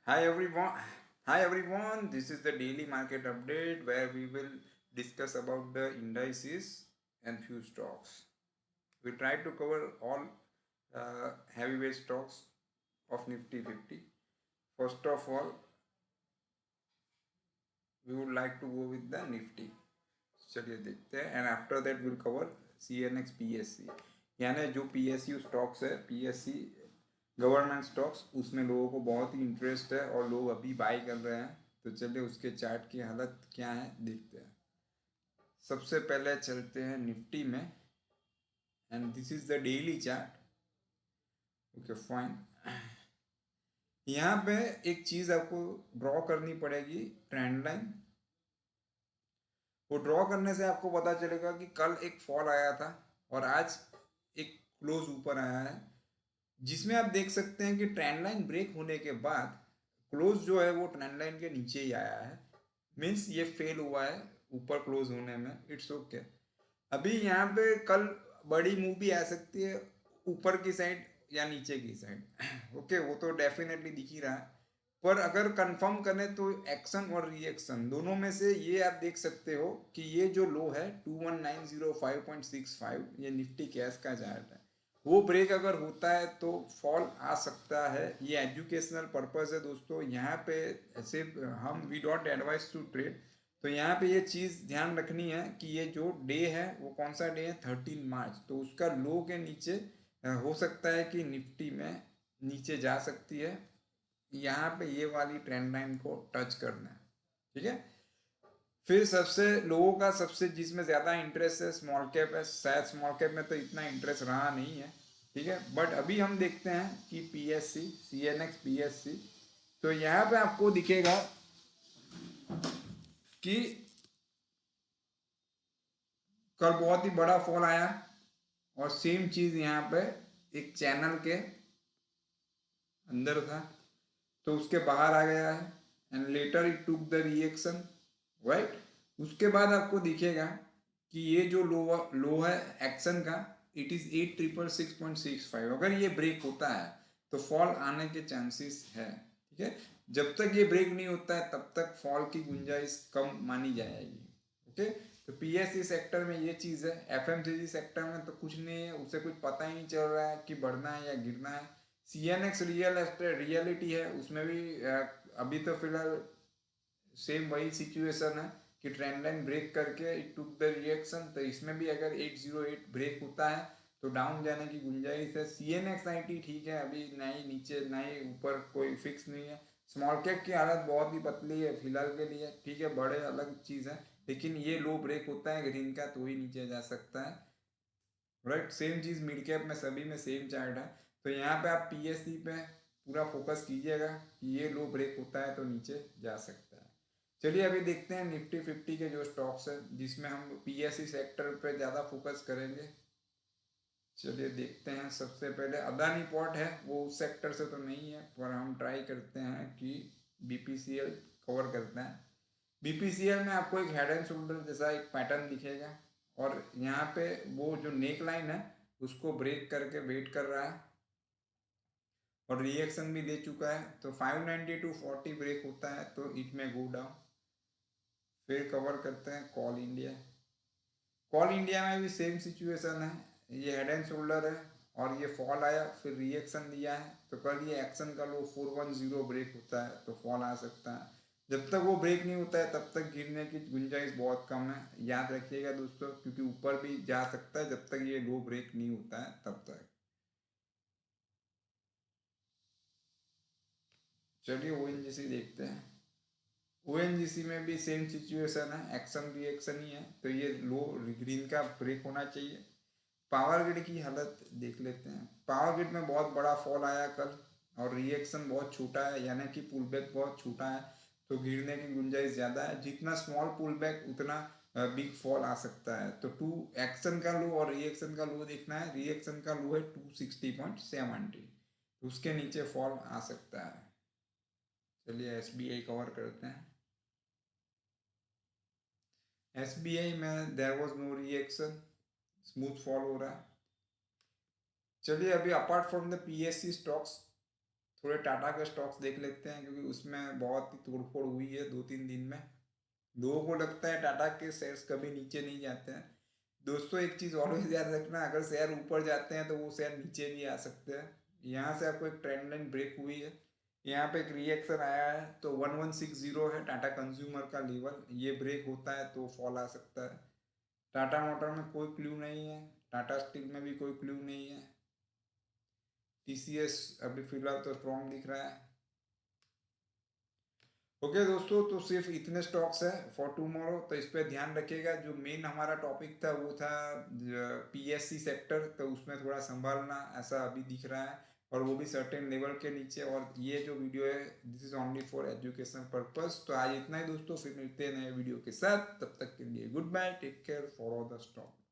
Hi everyone. Hi everyone. This is the daily market update where we will discuss about the indices and few stocks. We try to cover all heavyweight stocks of Nifty 50. First of all, we would like to go with the Nifty. चलिए देखते हैं and after that will cover CNX PSC यानी जो PSU stocks है PSC government stocks उसमें लोगों को बहुत ही इंटरेस्ट है और लोग अभी बाई कर रहे हैं। तो चलिए उसके चार्ट की हालत क्या है देखते हैं। सबसे पहले चलते हैं निफ्टी में and this is the daily chart. Okay fine. यहाँ पे एक चीज आपको ड्रॉ करनी पड़ेगी, ट्रेंड लाइन। वो ड्रॉ करने से आपको पता चलेगा कि कल एक फॉल आया था और आज एक क्लोज ऊपर आया है, जिसमें आप देख सकते हैं कि ट्रेंड लाइन ब्रेक होने के बाद क्लोज जो है वो ट्रेंड लाइन के नीचे ही आया है। मीन्स ये फेल हुआ है ऊपर क्लोज होने में। It's okay. अभी यहाँ पे कल बड़ी मूव भी आ सकती है ऊपर की साइड या नीचे की साइड। ओके वो तो डेफिनेटली दिख ही रहा है। पर अगर कंफर्म करें तो एक्शन और रिएक्शन दोनों में से ये आप देख सकते हो कि ये जो लो है 21905.65, ये निफ्टी कैश का चार्ट है। वो ब्रेक अगर होता है तो फॉल आ सकता है। ये एजुकेशनल पर्पस है दोस्तों। यहाँ पे ऐसे हम we don't advise to trade. तो यहाँ पे ये चीज़ ध्यान रखनी है कि ये जो डे है वो कौन सा डे है, 13 मार्च। तो उसका लो के नीचे हो सकता है कि निफ्टी में नीचे जा सकती है। यहाँ पे ये वाली ट्रेंड लाइन को टच करना है। ठीक है। फिर सबसे लोगों का सबसे जिसमें ज़्यादा इंटरेस्ट है स्मॉल कैप है। शायद स्मॉल कैप में तो इतना इंटरेस्ट रहा नहीं है। ठीक है। बट अभी हम देखते हैं कि PSC CNX PSC। तो यहाँ पे आपको दिखेगा कि कल बहुत ही बड़ा फॉल आया और सेम चीज़ यहाँ पे एक चैनल के अंदर था तो उसके बाहर आ गया है and later it took the reaction, right. उसके बाद आपको दिखेगा कि ये जो लो है एक्शन का, इट इज 8666.65। अगर ये ब्रेक होता है तो फॉल आने के चांसेस है। ठीक है। जब तक ये ब्रेक नहीं होता है तब तक फॉल की गुंजाइश कम मानी जाएगी। ओके। तो PSC सेक्टर में ये चीज़ है। FMCG सेक्टर में तो कुछ नहीं है, उसे कुछ पता ही नहीं चल रहा है कि बढ़ना है या गिरना है। CNX रियल एस्टेट रियलिटी है, उसमें भी अभी तो फिलहाल सेम वही सिचुएशन है कि ट्रेंड लाइन ब्रेक करके इट टुक द रिएक्शन। तो इसमें भी अगर 808 ब्रेक होता है तो डाउन जाने की गुंजाइश है। CNX 90 ठीक है, अभी ना ही नीचे ना ही ऊपर, कोई फिक्स नहीं है। स्मॉल कैप की हालत बहुत ही पतली है फिलहाल के लिए। ठीक है, बड़े अलग चीज़ है, लेकिन ये लो ब्रेक होता है ग्रीन का तो ही नीचे जा सकता है, राइट। सेम चीज़ मिड कैप में सभी में सेम चार्ट है। तो यहाँ पे आप PSC पे पूरा फोकस कीजिएगा कि ये लो ब्रेक होता है तो नीचे जा सकता है। चलिए अभी देखते हैं निफ्टी 50 के जो स्टॉक्स है जिसमें हम PSC सेक्टर पे ज़्यादा फोकस करेंगे। चलिए देखते हैं। सबसे पहले अदानी पोर्ट है, वो उस सेक्टर से तो नहीं है पर हम ट्राई करते हैं कि BPCL कवर करते हैं। BPCL में आपको एक हेड एंड शोल्डर जैसा एक पैटर्न दिखेगा और यहाँ पे वो जो नेक लाइन है उसको ब्रेक करके वेट कर रहा है और रिएक्शन भी दे चुका है। तो 592.40 ब्रेक होता है तो इट में गो डाउन। फिर कवर करते हैं कॉल इंडिया। कॉल इंडिया में भी सेम सिचुएशन है, ये हेड एंड शोल्डर है और ये फॉल आया फिर रिएक्शन दिया है। तो कल ये एक्शन का लो 410 ब्रेक होता है तो फॉल आ सकता है। जब तक वो ब्रेक नहीं होता है तब तक गिरने की गुंजाइश बहुत कम है, याद रखिएगा दोस्तों, क्योंकि ऊपर भी जा सकता है जब तक ये लो ब्रेक नहीं होता है तब तक। चलिए ONGC देखते हैं। ONGC में भी सेम सिचुएशन है, एक्शन रिएक्शन ही है। तो ये लो ग्रीन का ब्रेक होना चाहिए। पावर ग्रिड की हालत देख लेते हैं। पावर ग्रिड में बहुत बड़ा फॉल आया कल और रिएक्शन बहुत छोटा है, यानी कि पुल बैक बहुत छोटा है। तो गिरने की गुंजाइश ज़्यादा है। जितना स्मॉल पुल बैक उतना बिग फॉल आ सकता है। तो टू एक्शन का लो और रिएक्शन का लो देखना है। रिएक्शन का लो है 260.70, उसके नीचे फॉल आ सकता है। चलिए SBI कवर करते हैं। SBI में there was no reaction, smooth fall हो रहा है। चलिए अभी apart from the PSC stocks थोड़े टाटा के स्टॉक्स देख लेते हैं, क्योंकि उसमें बहुत ही तोड़फोड़ हुई है 2-3 दिन में। लोगों को लगता है टाटा के शेयर्स कभी नीचे नहीं जाते हैं। दोस्तों एक चीज़ ऑलवेज याद रखना, अगर शेयर ऊपर जाते हैं तो वो शेयर नीचे भी आ सकते हैं। यहाँ से आपको एक ट्रेंड लाइन ब्रेक हुई है, यहाँ पे एक रिएक्शन आया है, तो 1160 है टाटा कंज्यूमर का लेवल, ये ब्रेक होता है तो फॉल आ सकता है। टाटा मोटर में कोई क्लू नहीं है, टाटा स्टील में भी कोई क्लू नहीं है, टीसीएस अभी फिलहाल तो स्ट्रॉन्ग दिख रहा है। ओके दोस्तों, तो सिर्फ इतने स्टॉक्स है फॉर टुमारो, तो इस पर ध्यान रखिएगा। जो मेन हमारा टॉपिक था वो था पीएससी सेक्टर, तो उसमें थोड़ा संभालना ऐसा अभी दिख रहा है, और वो भी सर्टेन लेवल के नीचे। और ये जो वीडियो है this is only for education purpose. तो आज इतना ही दोस्तों, फिर मिलते हैं नए वीडियो के साथ, तब तक के लिए goodbye, take care, follow the stock.